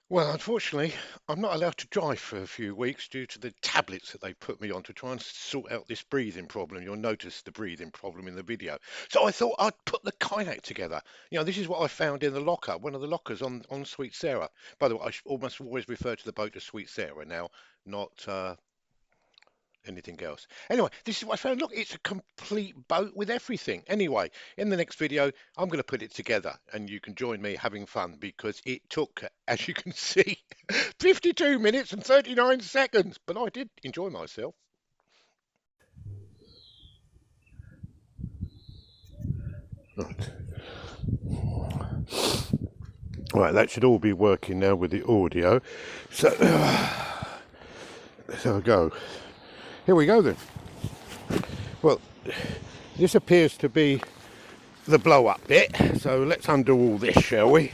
Well, unfortunately, I'm not allowed to drive for a few weeks due to the tablets that they put me on to try and sort out this breathing problem. You'll notice the breathing problem in the video. So I thought I'd put the kayak together. This is what I found in the locker, one of the lockers on Sweet Sarah. By the way, almost always refer to the boat as Sweet Sarah now, not anything else. Anyway, this is what I found. Look, it's a complete boat with everything. Anyway, in the next video, I'm going to put it together and you can join me having fun because it took, as you can see, 52 minutes and 39 seconds. But I did enjoy myself. Right. Right, that should all be working now with the audio. So, let's have a go. Here we go then. Well, this appears to be the blow up bit, so let's undo all this, shall we?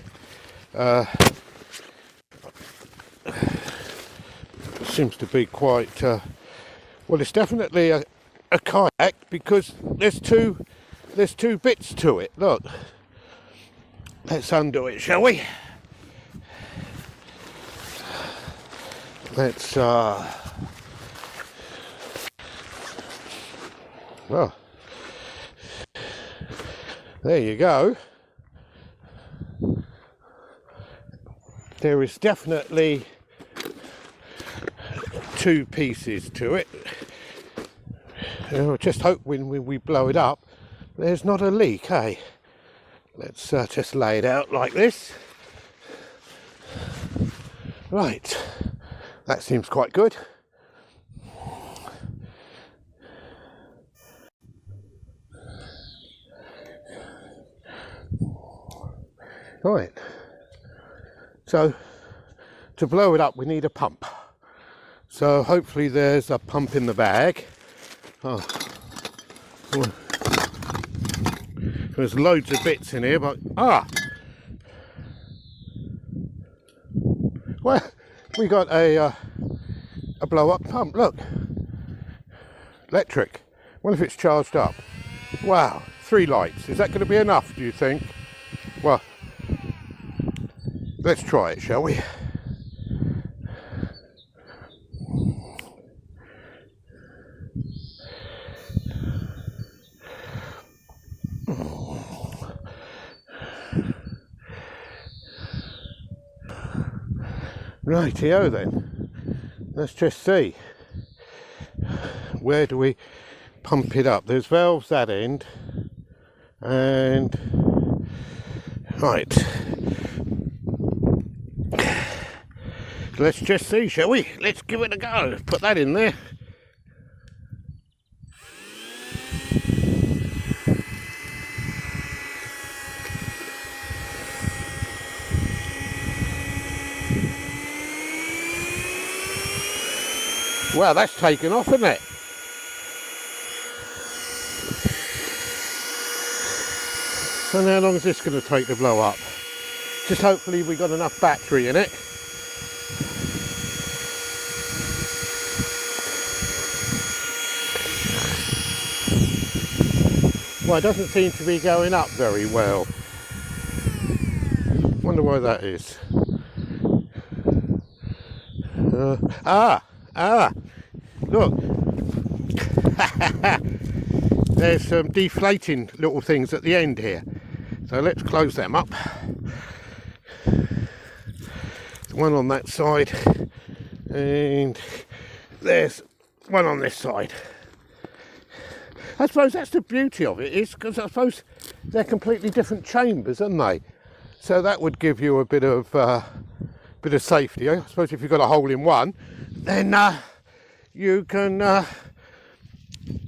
Seems to be quite well, it's definitely a kayak because there's two bits to it. Look, let's undo it, shall we? Let's well, there you go. There is definitely two pieces to it. I just hope when we blow it up there's not a leak, eh? Let's just lay it out like this. Right, that seems quite good. Right, so to blow it up we need a pump. So hopefully there's a pump in the bag. Oh. There's loads of bits in here, but well, we got a blow-up pump. Look, electric. What if it's charged up? Wow, 3 lights. Is that going to be enough, do you think? Well, let's try it, shall we? Rightio then, let's just see, where do we pump it up? There's valves that end, and right, let's just see, shall we? Let's give it a go. Put that in there. Wow, that's taken off, isn't it? So how long is this going to take to blow up? Just hopefully we got enough battery in it. Well, it doesn't seem to be going up very well. Wonder why that is. Look. There's some deflating little things at the end here. So let's close them up. There's one on that side, and there's one on this side. I suppose that's the beauty of it, is because I suppose they're completely different chambers, aren't they? So that would give you a bit of safety. I suppose if you've got a hole in one, then you can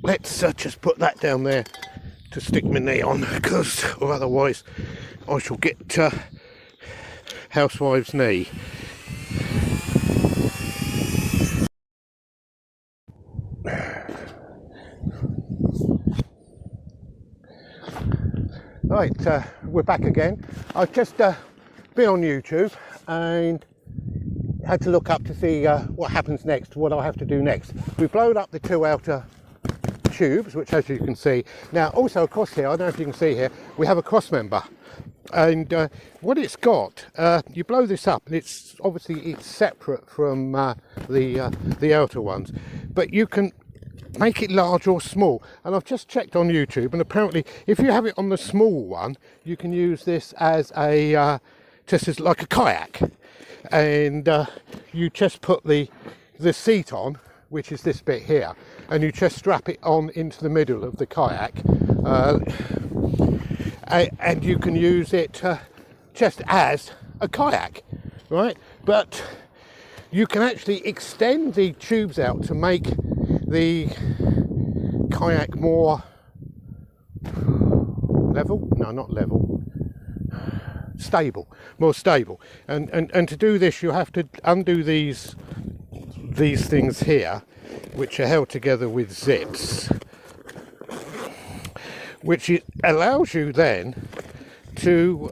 let's just put that down there to stick my knee on, because or otherwise I shall get housewife's knee. Right, we're back again. I've just been on YouTube and had to look up to see what happens next, what I have to do next. We've blown up the 2 outer tubes, which as you can see. Now also across here, I don't know if you can see here, we have a cross member. And what it's got, you blow this up, and it's obviously separate from the outer ones, but you can make it large or small. And I've just checked on YouTube, and apparently if you have it on the small one, you can use this as a just as like a kayak, and you just put the seat on, which is this bit here, and you just strap it on into the middle of the kayak, and you can use it just as a kayak, right? But you can actually extend the tubes out to make the kayak more level, no, not level, stable, more stable. And to do this, you have to undo these things here, which are held together with zips, which allows you then to,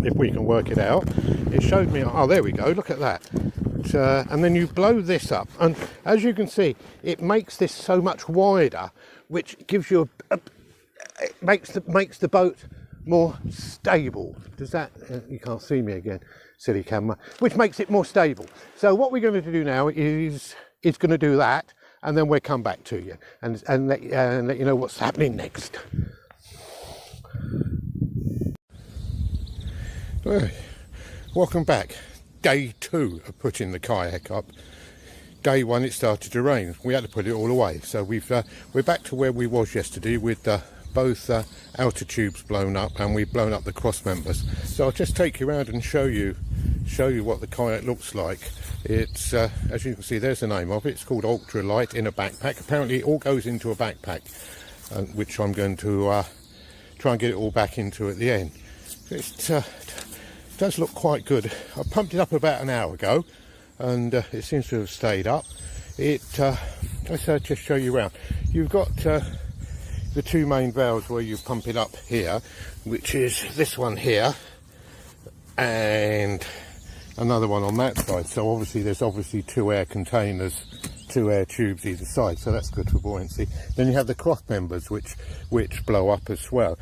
if we can work it out, it showed me, oh there we go, look at that. And then you blow this up, and as you can see, it makes this so much wider, which gives you it makes the boat more stable. Does that, you can't see me again, silly camera, which makes it more stable. So what we're going to do now is going to do that, and then we'll come back to you and let you know what's happening next. Right. Welcome back. Day 2 of putting the kayak up. Day 1 it started to rain. We had to put it all away. So we're back to where we was yesterday with both outer tubes blown up, and we've blown up the cross members. So I'll just take you around and show you what the kayak looks like. It's as you can see, there's the name of it. It's called Ultralight in a backpack. Apparently it all goes into a backpack, which I'm going to try and get it all back into at the end. It does look quite good. I pumped it up about an hour ago, and it seems to have stayed up. Let's just show you around. You've got the 2 main valves where you pump it up here, which is this one here and another one on that side. So obviously there's 2 air containers, 2 air tubes either side, so that's good for buoyancy. Then you have the cross members which blow up as well.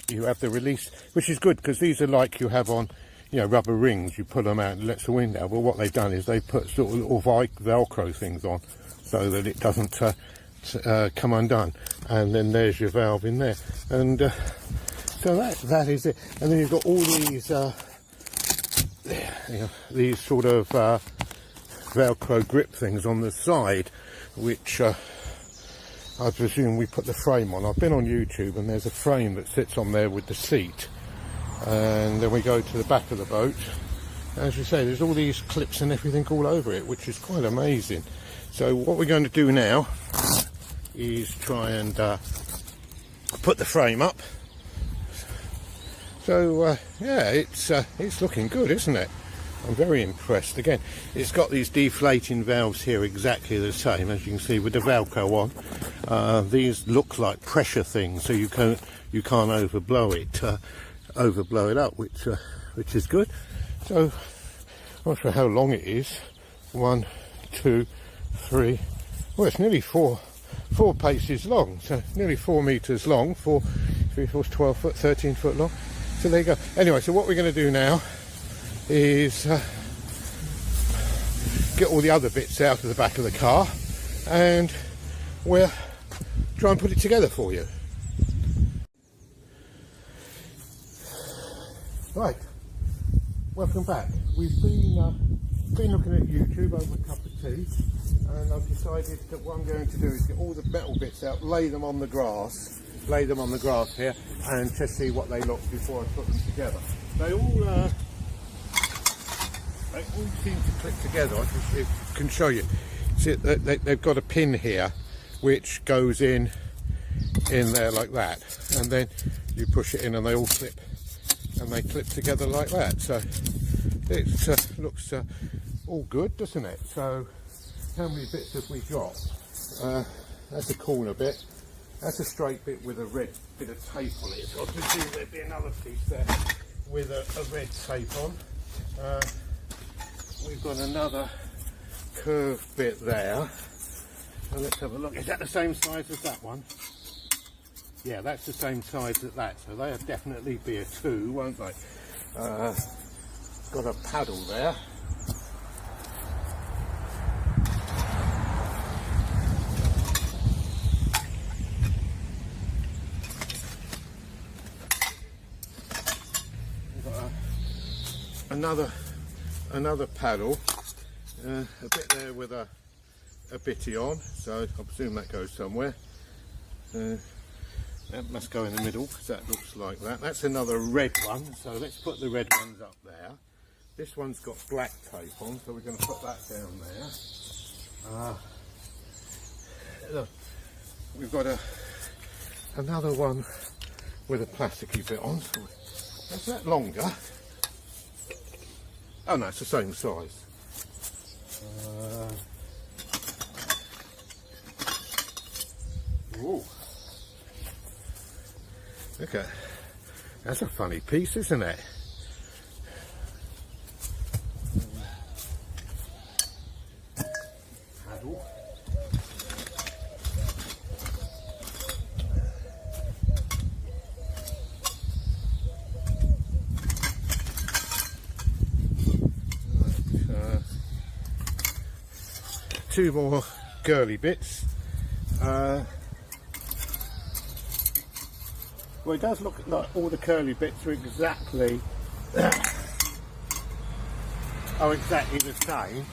You have the release, which is good because these are like you have on, you know, rubber rings. You pull them out and it lets the wind out. But what they've done is they put sort of little Velcro things on so that it doesn't come undone. And then there's your valve in there. And so that is it. And then you've got all these these sort of Velcro grip things on the side, which I presume we put the frame on. I've been on YouTube, and there's a frame that sits on there with the seat, and then we go to the back of the boat. As you say, there's all these clips and everything all over it, which is quite amazing. So what we're going to do now is try and put the frame up. So yeah, it's looking good, isn't it? I'm very impressed. Again, it's got these deflating valves here, exactly the same as you can see with the Velcro on. These look like pressure things, so you can't overblow it up, which is good. So I'm not sure how long it is. 1, 2, 3. Well, it's nearly four paces long, so nearly 4 meters long. 4, 3, 4, 12 foot, 13 foot long. So there you go. Anyway, so what we're going to do now is get all the other bits out of the back of the car, and we'll try and put it together for you. Right, welcome back. We've been looking at YouTube over a cup of tea, and I've decided that what I'm going to do is get all the metal bits out, lay them on the grass here, and just see what they look before I put them together. They all seem to click together. I can show you. See, they've got a pin here which goes in there like that, and then you push it in and they all clip, and they clip together like that. So it looks all good, doesn't it? So how many bits have we got? That's a corner bit. That's a straight bit with a red bit of tape on it. So I presume there'd be another piece there with a red tape on. We've got another curved bit there. So let's have a look. Is that the same size as that one? Yeah, that's the same size as that, so they'll definitely be a 2, won't they? Got a paddle there. Another paddle, a bit there with a bitty on, so I presume that goes somewhere. That must go in the middle because that looks like that. That's another red one, so let's put the red ones up there. This one's got black tape on, so we're going to put that down there. Look, we've got another one with a plasticky bit on. So is that longer? Oh no, it's the same size. Ooh. Okay, that's a funny piece, isn't it? Paddle. Two more girly bits. Well, it does look like all the curly bits are exactly exactly the same.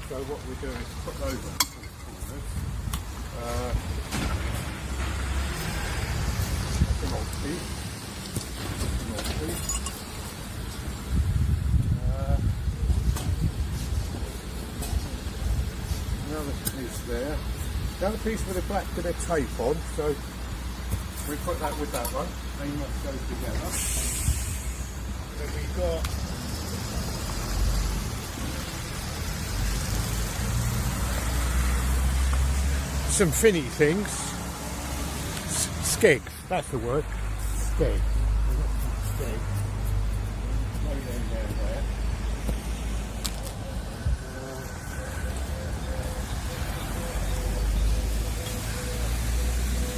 So what we do is put those on the corners. That's an old piece. An old piece. Another piece there. Another piece with a black bit of tape on. So we put that with that one, they must go together. Then we've got some finny things. Skeg, that's the word. Skeg. Skeg. Lay them down there.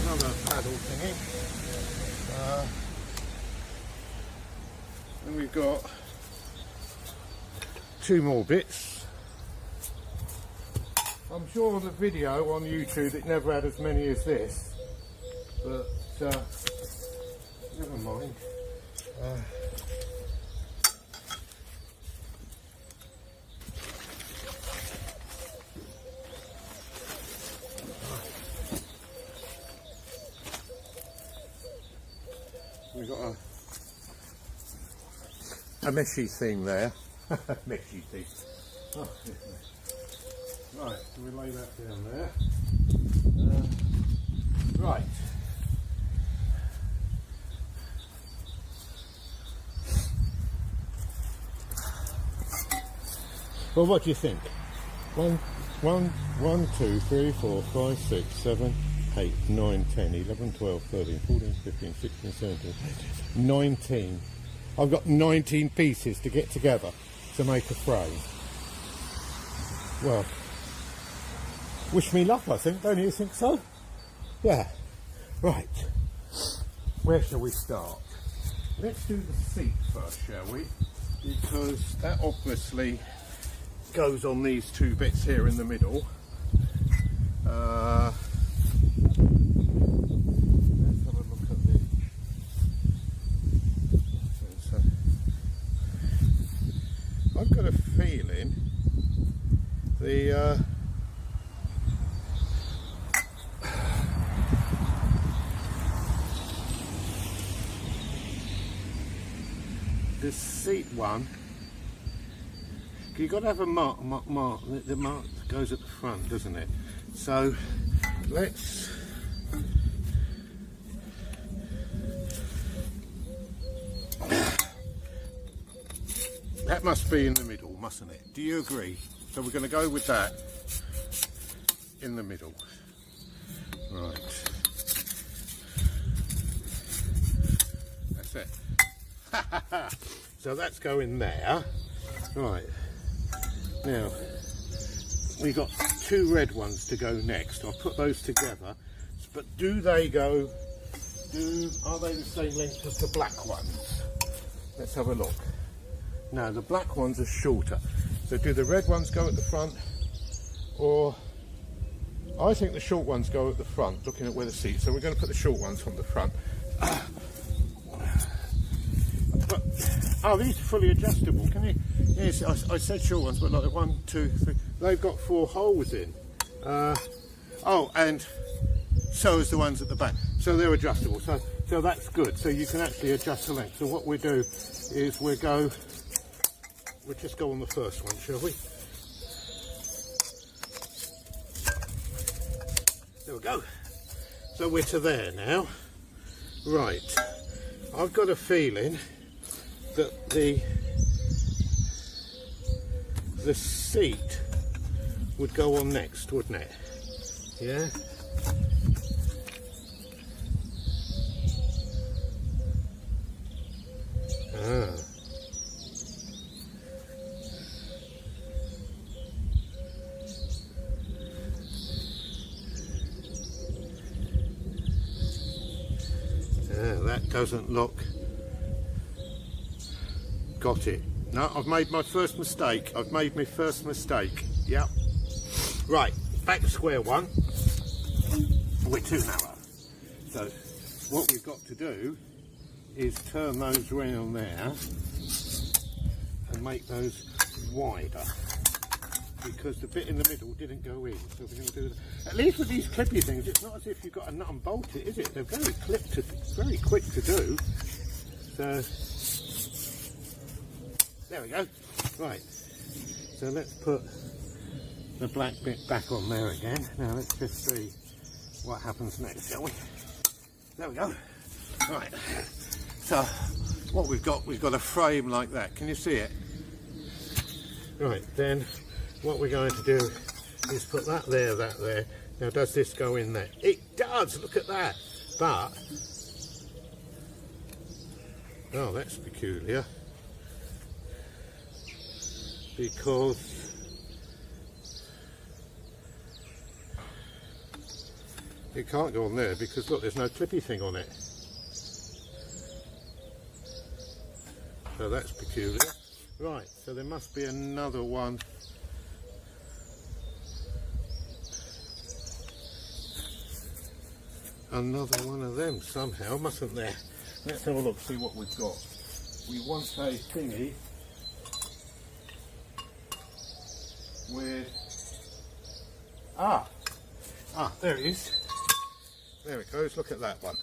Another paddle thingy. And we've got two more bits. I'm sure on the video on YouTube it never had as many as this, but never mind. We've got a meshy thing there. Meshy thing. Oh, right, so we lay that down there. Right. Well, what do you think? 1, 2, 3, 4, 5, 6, 7, 8, 9, 10, 11, 12, 13, 14, 15, 16, 17, 18, 19. I've got 19 pieces to get together to make a frame. Well, wish me luck, I think. Don't you think so? Yeah. Right. Where shall we start? Let's do the seat first, shall we? Because that obviously goes on these two bits here in the middle. Let's have a look at the. I've got a feeling the seat one. You've got to have a mark. The mark goes at the front, doesn't it? So let's. That must be in the middle, mustn't it? Do you agree? So we're going to go with that in the middle. Right. That's it. So that's going there. Right. Now, we've got two red ones to go next. I'll put those together. But do they go Are they the same length as the black ones? Let's have a look. No, the black ones are shorter. So do the red ones go at the front, or I think the short ones go at the front, looking at where the seats. So we're going to put the short ones from the front. But, oh, these are fully adjustable. Can you? Yes, I said short ones, but like 1, 2, 3. They've got 4 holes in. Oh, and so is the ones at the back. So they're adjustable. So that's good. So you can actually adjust the length. So what we do is we'll just go on the first one, shall we? There we go. So we're to there now. Right. I've got a feeling that the seat would go on next, wouldn't it? Yeah. Ah. That doesn't look. Got it. No, I've made my first mistake. Yep. Right, back to square one. We're too narrow. So what we've got to do is turn those round there and make those wider, because the bit in the middle didn't go in. So we're going to do that. At least with these clippy things, it's not as if you've got to nut and bolt it, is it? They're very very quick to do. So there we go. Right. So let's put the black bit back on there again. Now let's just see what happens next, shall we? There we go. Right. So what we've got a frame like that. Can you see it? Right. Then what we're going to do is put that there, that there. Now does this go in there? It does, look at that. But, oh, that's peculiar. Because it can't go on there, because look, there's no clippy thing on it. So that's peculiar. Right, so there must be another one. Another one of them somehow, mustn't there? Let's have a look, see what we've got. We want a thingy with... there it is. There it goes, look at that one.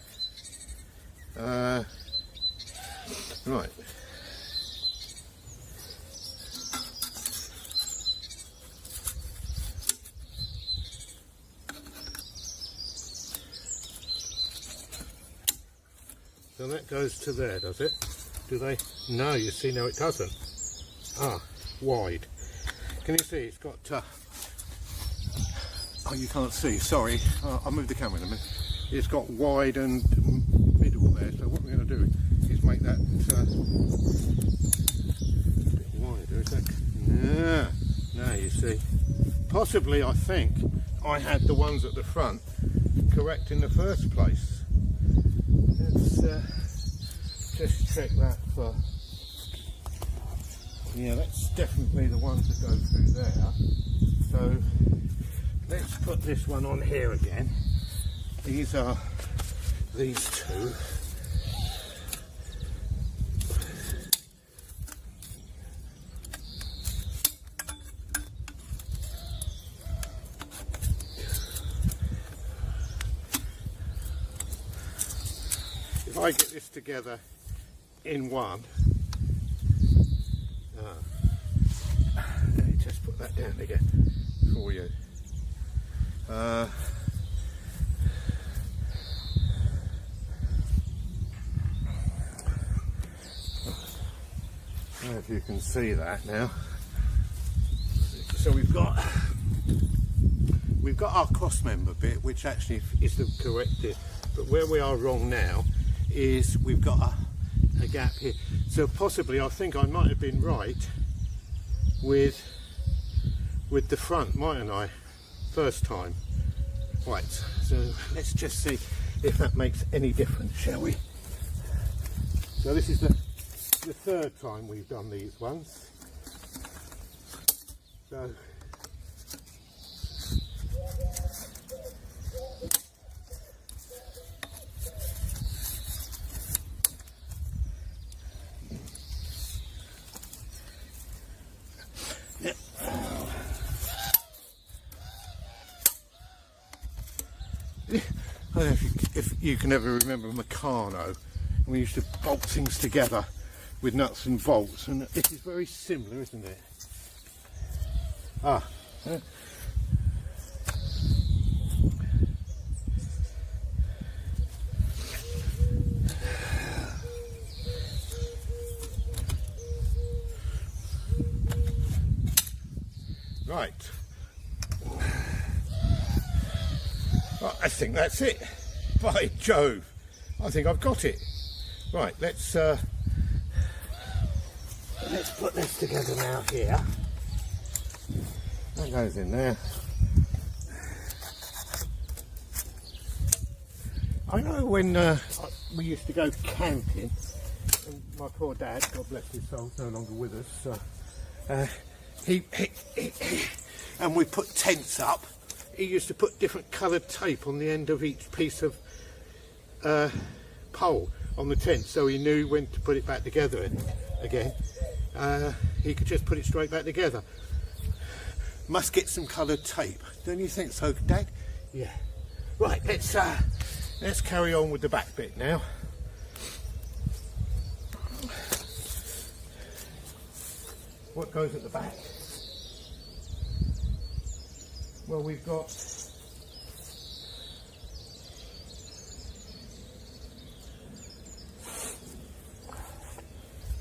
Right. So that goes to there, does it? Do they? No, you see, no it doesn't. Wide. Can you see it's got... oh, you can't see, sorry. I'll move the camera in a minute. It's got wide and middle there, so what we're going to do is make that a bit wider, is that? Yeah, now you see. Possibly, I think, I had the ones at the front correct in the first place. Let's just check that for... Yeah, that's definitely the ones that go through there. So let's put this one on here again. These are these two. If I get this together in one, let me just put that down again for you. I don't know if you can see that now. So we've got our cross member bit, which actually is the correct bit, but where we are wrong now is we've got a gap here. So possibly, I think I might have been right with the front, mightn't I? First time. Right, so let's just see. if that makes any difference, shall we? So this is the third time we've done these ones. So I don't know if you can ever remember Meccano. We used to bolt things together with nuts and bolts, and it is very similar, isn't it? Right. Well, I think that's it. By Jove, I think I've got it. Right, let's put this together now here. That goes in there. I know when we used to go camping, and my poor dad, God bless his soul, no longer with us, he and we put tents up. He used to put different coloured tape on the end of each piece of pole on the tent, so he knew when to put it back together again. He could just put it straight back together. Must get some coloured tape, don't you think so, Dad? Yeah. Right, let's carry on with the back bit now. What goes at the back? Well, we've got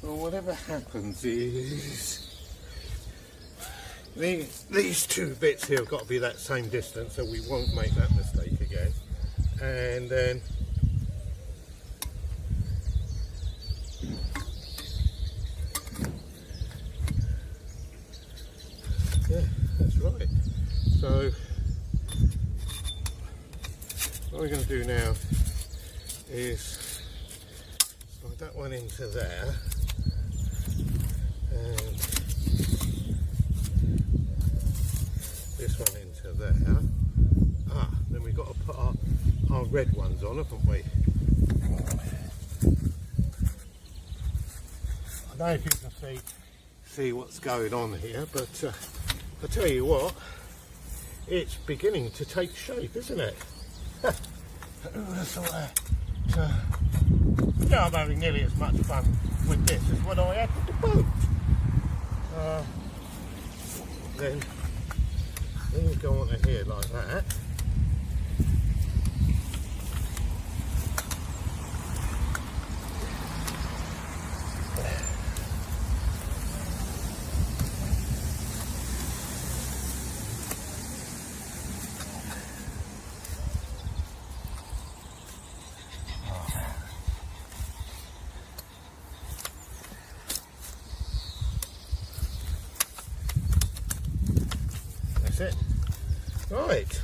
whatever happens is these two bits here have got to be that same distance, so we won't make that mistake again. And then yeah, that's right. So what we're going to do now is slide that one into there, and this one into there. Then we've got to put our red ones on, haven't we? I don't know if you can see what's going on here, but I'll tell you what, it's beginning to take shape, isn't it? Yeah, I'm having nearly as much fun with this as what I had with the boat. Then you go onto here like that. It. Right.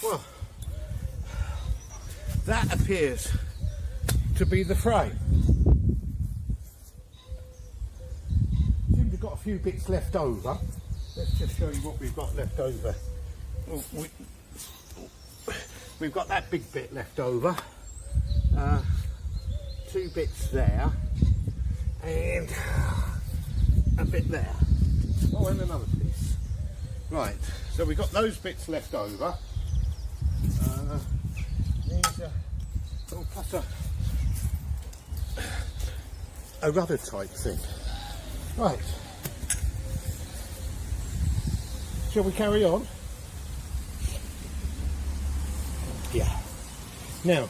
Well, that appears to be the frame. Seems we've got a few bits left over. Let's just show you what we've got left over. We've got that big bit left over. 2 bits there, and a bit there. Oh, and another piece. Right, so we've got those bits left over. Plus a rudder type thing. Right. Shall we carry on? Yeah. Now,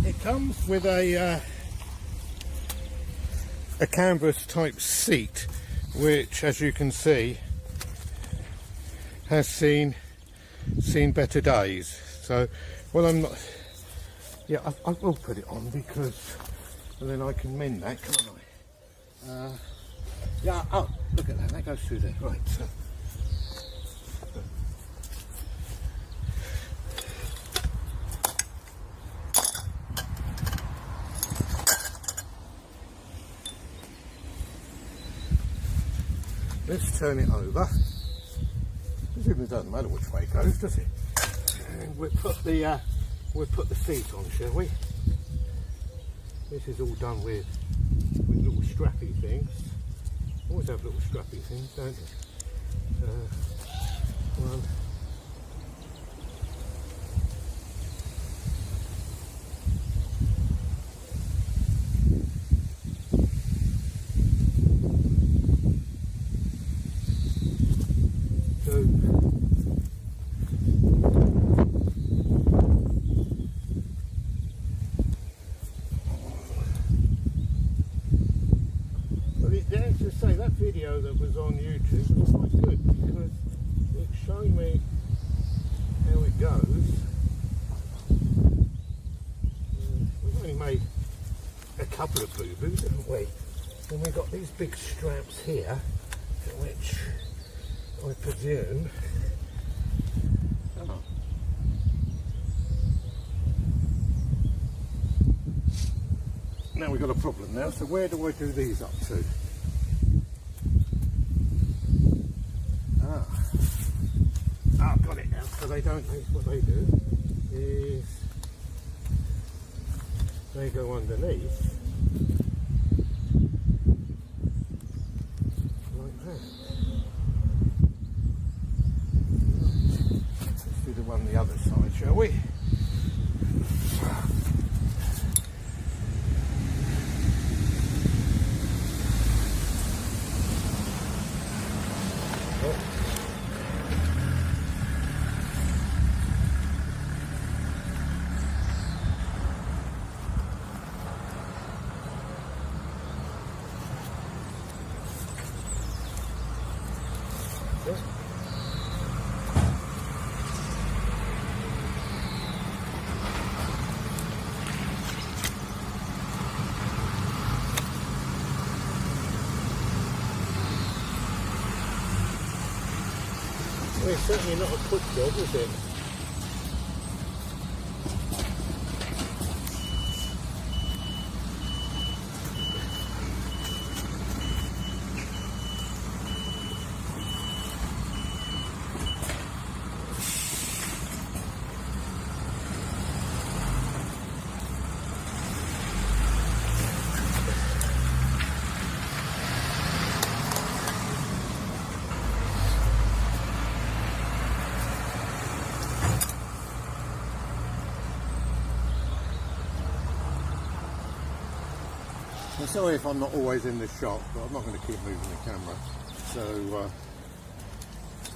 it comes with a canvas type seat, which, as you can see, has seen better days. So, well, I'm not. Yeah, I will put it on because, and then I can mend that, can't I? Yeah. Oh, look at that. That goes through there. Right. So, let's turn it over. It doesn't matter which way it goes, does it? And we'll put the seat on, shall we? This is all done with little strappy things. Always have little strappy things, don't you? One. That video that was on YouTube was quite good because it showed me how it goes. We've only made a couple of boo-boos, haven't we? And we've got these big straps here, which I presume now we've got a problem now, so where do I do these up to? I've got it now, so they don't, what they do is they go underneath like that. Right. Let's do the one on the other side, shall we? Well, it's certainly not a quick job, is it? I'm sorry if I'm not always in the shop, but I'm not going to keep moving the camera. So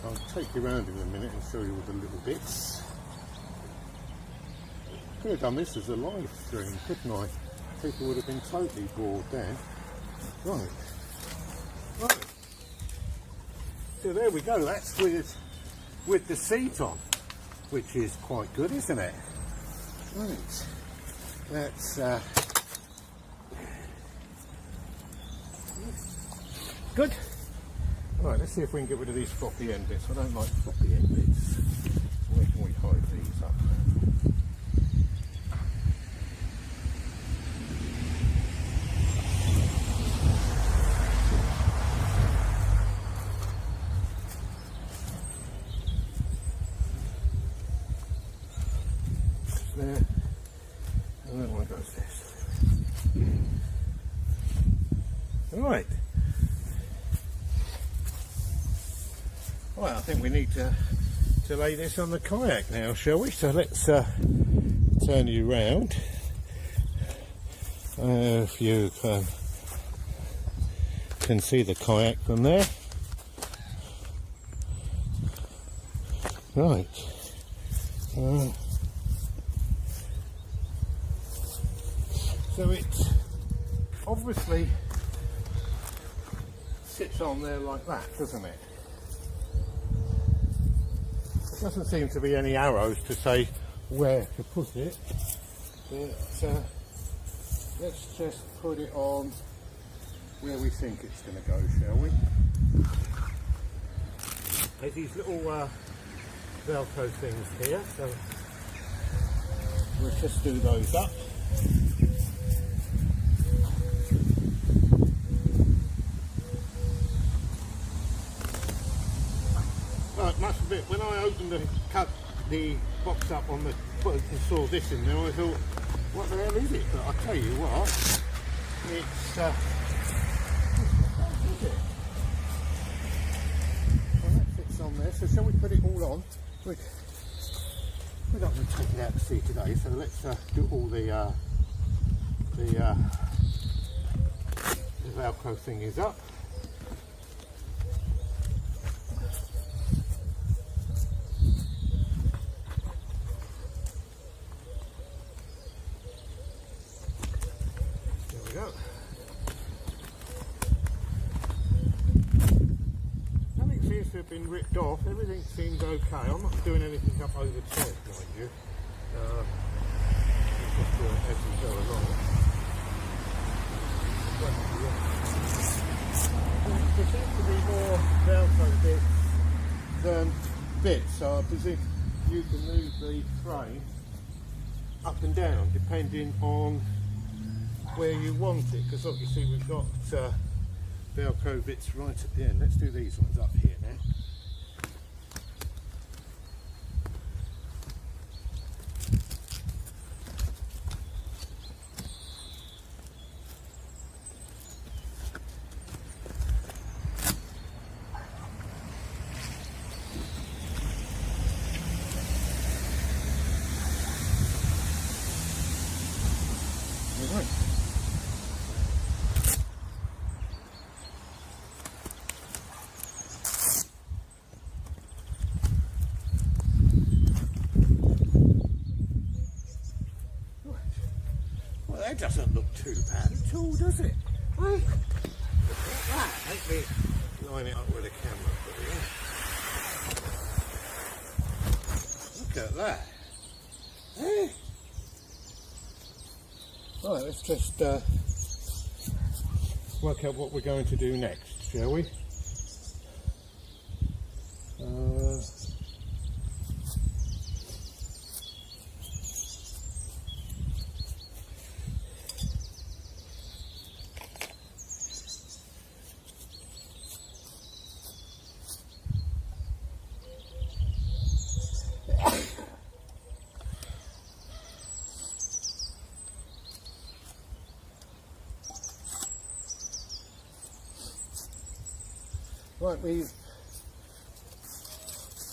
I'll take you around in a minute and show you all the little bits. Could have done this as a live stream, couldn't I? People would have been totally bored then. Right. So there we go. That's with the seat on, which is quite good, isn't it? Right. That's good. Right, let's see if we can get rid of these floppy end bits. I don't like floppy end bits. Where can we hide these up? There. And that one goes this. Right. Well, I think we need to lay this on the kayak now, shall we? So let's turn you round. If you can see the kayak from there. Right. So it obviously sits on there like that, doesn't it? There doesn't seem to be any arrows to say where to put it, but let's just put it on where we think it's going to go, shall we? There's these little Velcro things here, so we'll just do those up. I opened cut the box up on the and saw this in there, I thought, what the hell is it? But I'll tell you what, it's not bad, is it? Well, that fits on there, so shall we put it all on? We're not going to take it out to sea today, so let's do all the Velcro thing is up. There we go. Nothing seems to have been ripped off, everything seems okay. I'm not doing anything up over the top, mind you. Just do it as we go along. There seems to be more Velcro bits than bits, so I presume you can move the frame up and down depending on where you want it, because obviously we've got Velcro bits right at the end. Let's do these ones up here now. Well, that doesn't look too bad at all, does it? Hey, look at that. Let me line it up with a camera for you. Look at that. Hey. Right, let's just work out what we're going to do next, shall we? Right,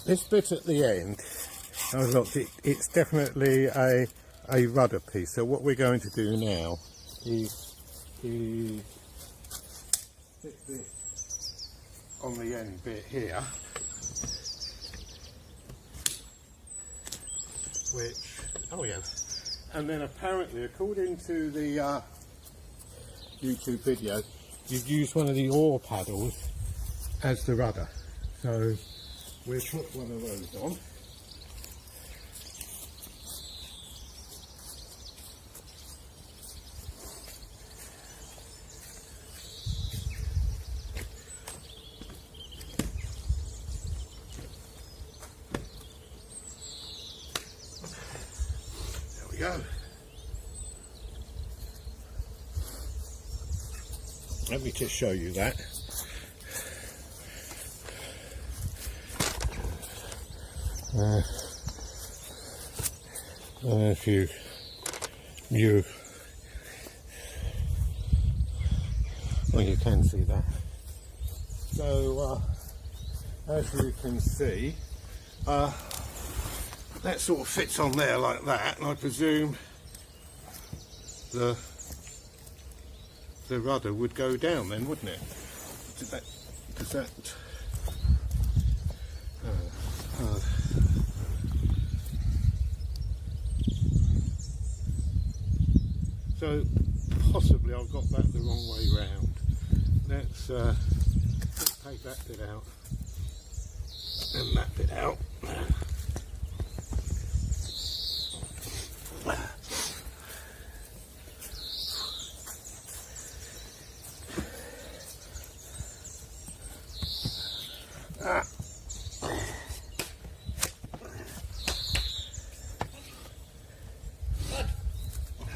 this bit at the end, I've looked, it's definitely a rudder piece. So what we're going to do now is stick this on the end bit here, which, oh yeah, and then apparently according to the YouTube video, you've used one of the oar paddles as the rudder, so we'll put one of those on. There we go. Let me just show you that. If you well, you can see that. So as you can see, that sort of fits on there like that, and I presume the rudder would go down then, wouldn't it? Does that so possibly I've got that the wrong way round. Let's take that bit out and that bit out.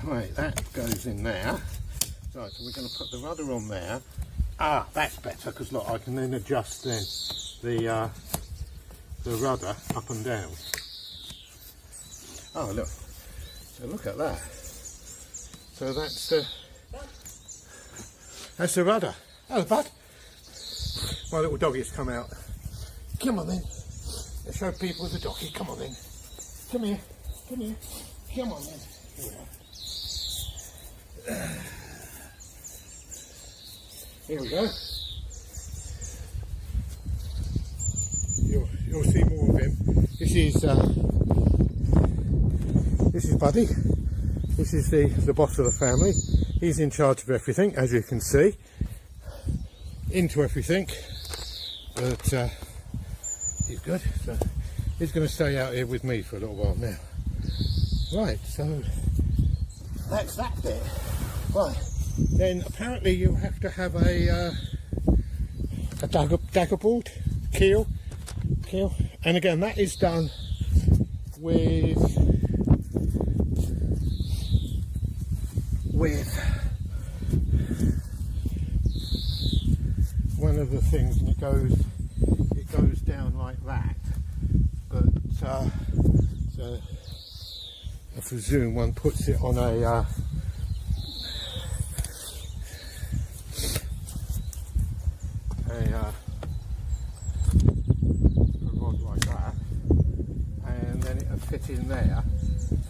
Right, that goes in there. Right, so we're going to put the rudder on there. Ah, that's better, because look, I can then adjust then the the rudder up and down. Oh look, so look at that. So that's the rudder. Oh bud, my little doggie's come out. Come on then, let's show people the doggie. Come on then, come here, come on then. Here we go. You'll see more of him. This is Buddy. This is the boss of the family. He's in charge of everything, as you can see. Into everything. But he's good. So he's going to stay out here with me for a little while now. Right, so that's that bit. Right, then apparently you have to have a dagger board, keel, and again that is done with one of the things, and it goes down like that. But so I presume one puts it on a rod like that, and then it'll fit in there,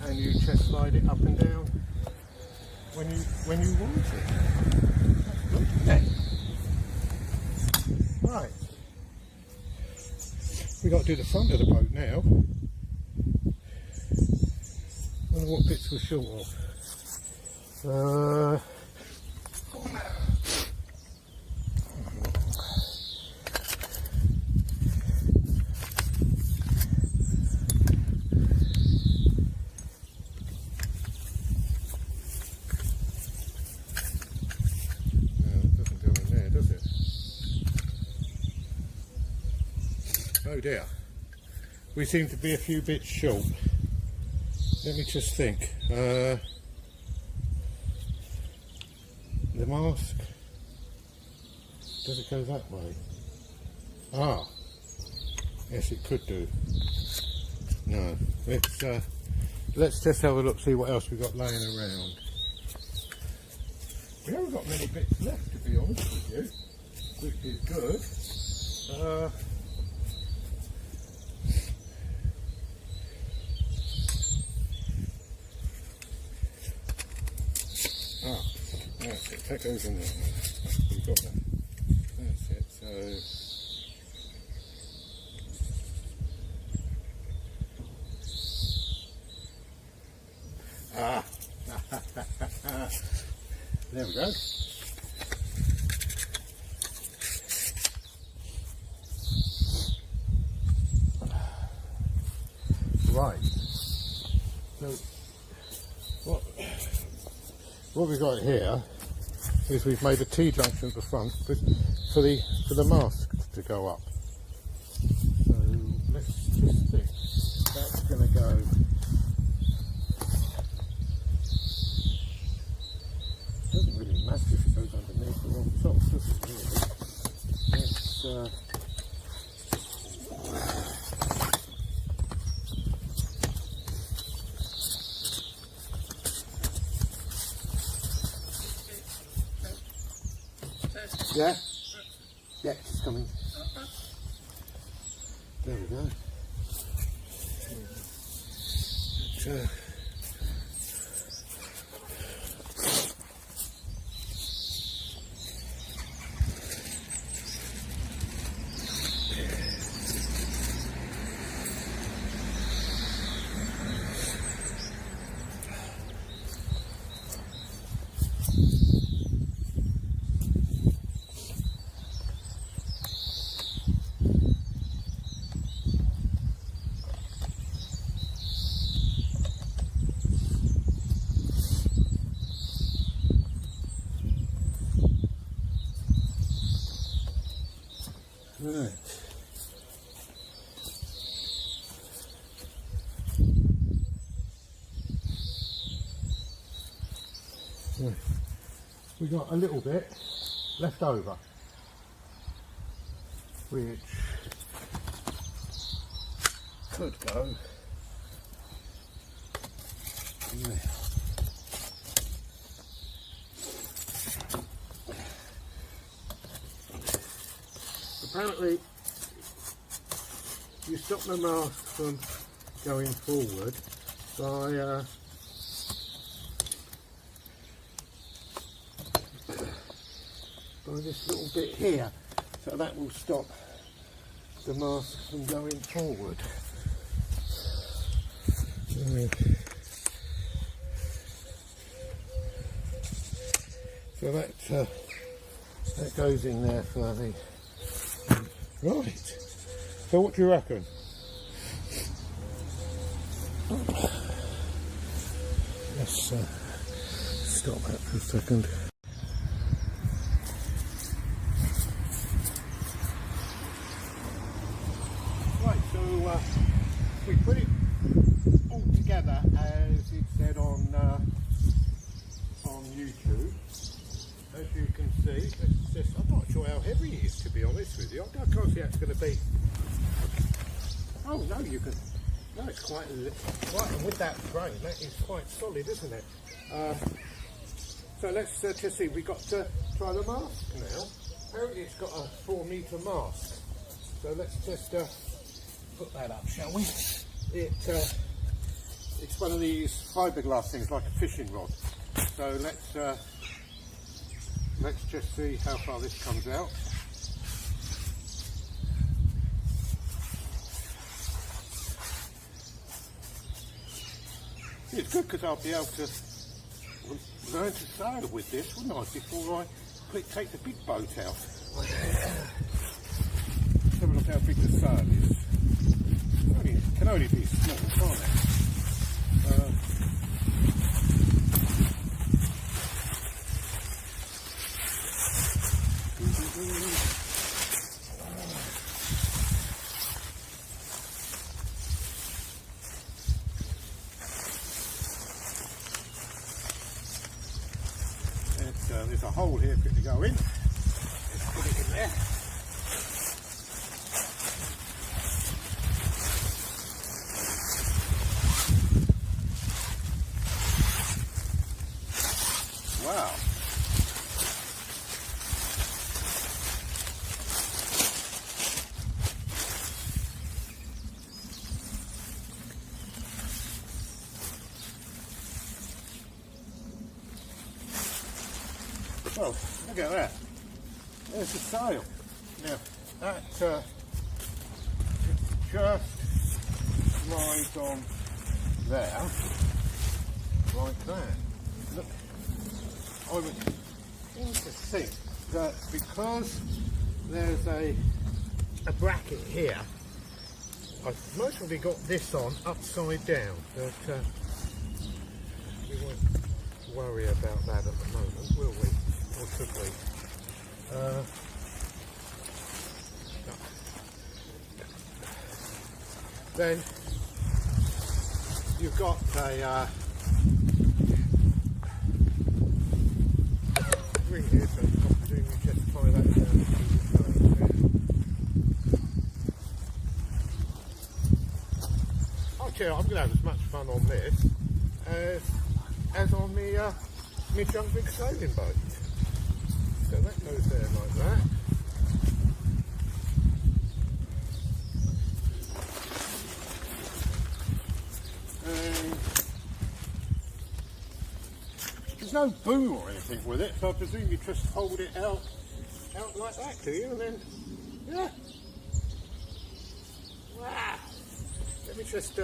and you just slide it up and down when you want it. That's good, isn't it? Right, we got to do the front of the boat now. I wonder what bits we're short of. Oh dear, we seem to be a few bits short. Let me just think. The mask, does it go that way? Ah, yes it could do. No, let's just have a look, see what else we've got laying around. We haven't got many bits left, to be honest with you, which is good. That's it, that goes in there. We've got that. That's it, so... Ah! There we go. Right. So, what we've got here is we've made a T-junction at the front for the mast to go up. So let's just think. That's going to go. Doesn't really matter if it goes underneath or on top, does it really? It's yeah, it's coming. There we go. Right. Right. We got a little bit left over, which could go there. Apparently you stop the mask from going forward by this little bit here, so that will stop the mask from going forward. So that goes in there for the right. So what do you reckon? Let's stop that for a second. Right, so we put it all together as it said on YouTube. As you can see, I'm not sure how heavy it is, to be honest with you. I can't see how it's going to be. Oh no, you can. No, it's quite. And with that frame, that is quite solid, isn't it? So let's just see. We got to try the mask now. Apparently, it's got a 4-metre mask. So let's just put that up, shall we? It's one of these fiberglass things, like a fishing rod. So let's just see how far this comes out. It's good because I'll be able to learn to sail with this, wouldn't I, before I take the big boat out. Let's have a look how big the sail is. It can only be small, can't it? There's a hole here for it to go in. Let's put it in there. Wow. Oh, look at that. There's the sail. Now, that just slides on there, like that. Look, I would think to think that because there's a bracket here, I've mostly got this on upside down, but we won't worry about that at the moment, will we? Or should we? Then you've got a ring here, so I'm presuming you just tie that down. Actually, I'm going to have as much fun on this as on the my junk big sailing boat. So that goes there like that. There's no boom or anything with it, so I presume you just hold it out like that, do you? And then, yeah. Wow. Let me just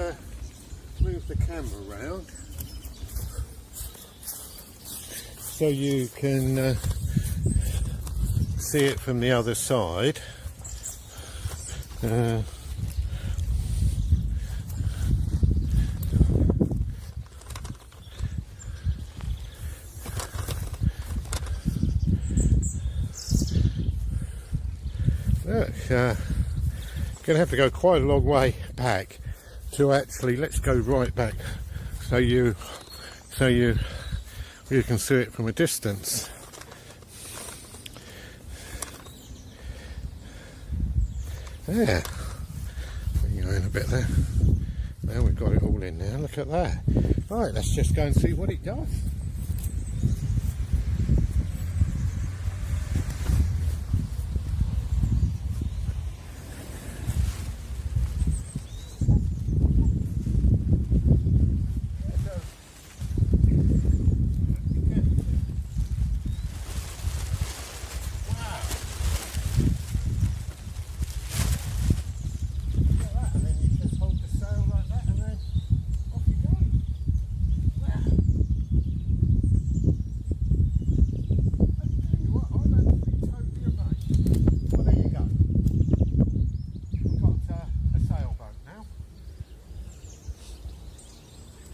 move the camera around so you can see it from the other side. Look, gonna have to go quite a long way back to actually, let's go right back so you can see it from a distance. There we go. in a bit there. Now we've got it all in there. Look at that. Right, let's just go and see what it does.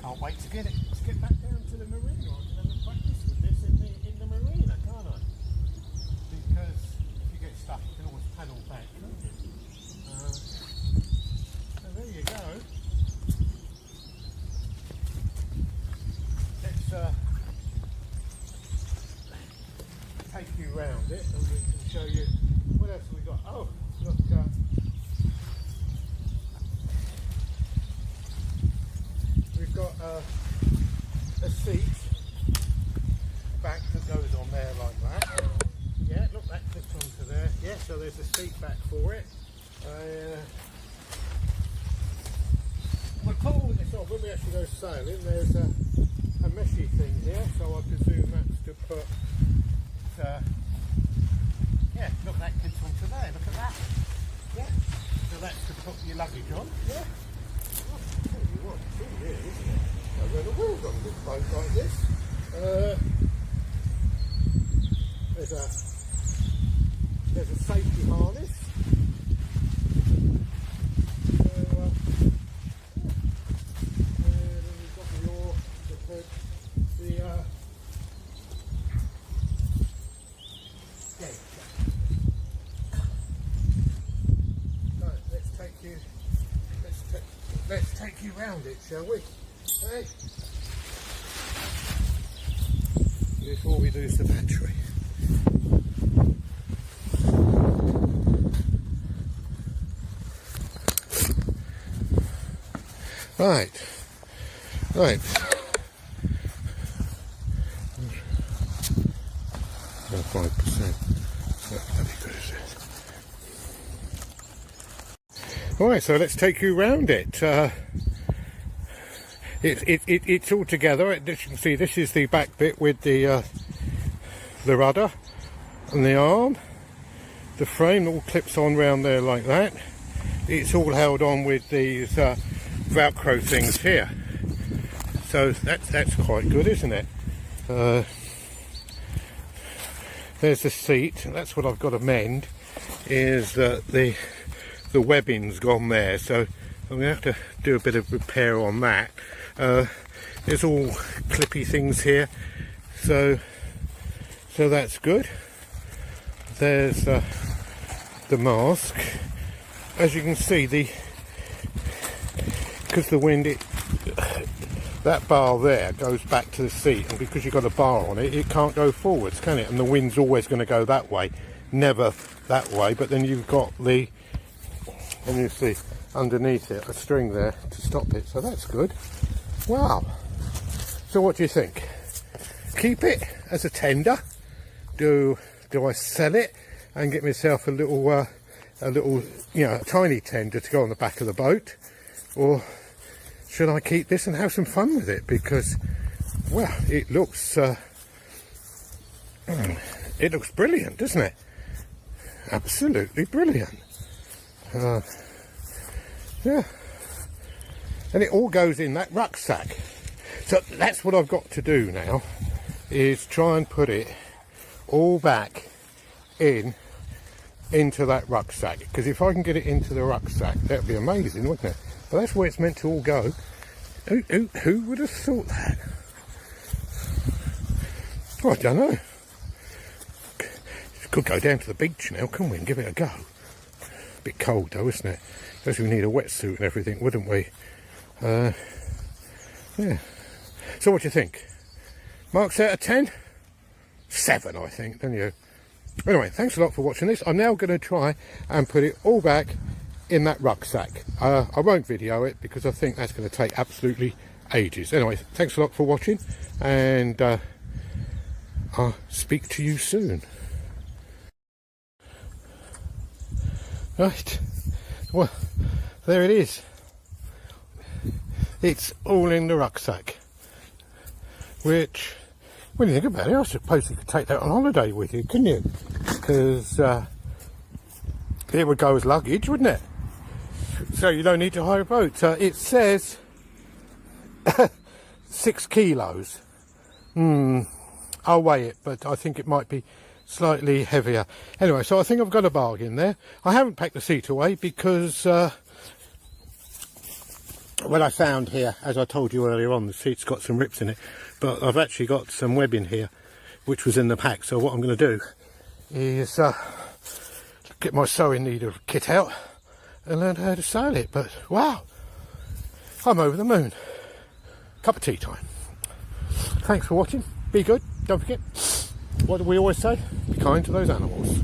Can't wait to get back down to the marina. I can have a practice with this in the marina, can't I? Because if you get stuck, you can always paddle back, can't you? So there you go. Let's take you round it, and we can show you what else we got. Oh, look. We've got a seat back that goes on there like that. Yeah, look, that clips onto there. Yeah, so there's a seat back for it. We'll put all this on when we actually go sailing. There's a meshy thing here, so I presume that's to put. Yeah, look, that clips onto there. Look at that. Yeah, so that's to put your luggage on. Yeah. What, it's all here, isn't it? Now, where the wheels on this boat like this. There's a safety harness. And then we've got the gate. Right, let's take you round it, shall we? Hey. Before we lose the battery. Right. 5%. That's bloody good, is it? Alright, so let's take you round it. It's all together. As you can see, this is the back bit with the rudder and the arm. The frame all clips on round there like that. It's all held on with these Velcro things here. So that's quite good, isn't it? There's the seat. That's what I've got to mend. Is that the webbing's gone there, so I'm going to have to do a bit of repair on that. There's all clippy things here, so that's good. There's the mask. As you can see, because the wind, that bar there goes back to the seat, and because you've got a bar on it, it can't go forwards, can it? And the wind's always going to go that way, never that way. But then you've got the, and you see underneath it a string there to stop it, so that's good. Wow. So what do you think? Keep it as a tender? Do I sell it and get myself a little, a tiny tender to go on the back of the boat, or should I keep this and have some fun with it? Because, well, it looks brilliant, doesn't it? Absolutely brilliant. Yeah. And it all goes in that rucksack. So that's what I've got to do now, is try and put it all back into that rucksack. Because if I can get it into the rucksack, that'd be amazing, wouldn't it? But that's where it's meant to all go. Who would have thought that? Oh, I don't know. Could go down to the beach now, couldn't we, and give it a go? A bit cold though, isn't it? Guess we need a wetsuit and everything, wouldn't we? Yeah. So what do you think? Marks out of 10? 7, I think, don't you? Anyway, thanks a lot for watching this. I'm now going to try and put it all back in that rucksack. I won't video it because I think that's going to take absolutely ages. Anyway, thanks a lot for watching, and I'll speak to you soon. Right, well, there it is. It's all in the rucksack, which, when you think about it, I suppose you could take that on holiday with you, couldn't you? Because it would go as luggage, wouldn't it? So you don't need to hire a boat. It says 6 kilos. I'll weigh it, but I think it might be slightly heavier. Anyway, so I think I've got a bargain there. I haven't packed the seat away because when I found here, as I told you earlier on, the seat's got some rips in it, but I've actually got some webbing here which was in the pack. So what I'm going to do is get my sewing needle kit out and learn how to sail it. But wow, I'm over the moon. Cup of tea time. Thanks for watching. Be good. Don't forget, what do we always say? Be kind to those animals.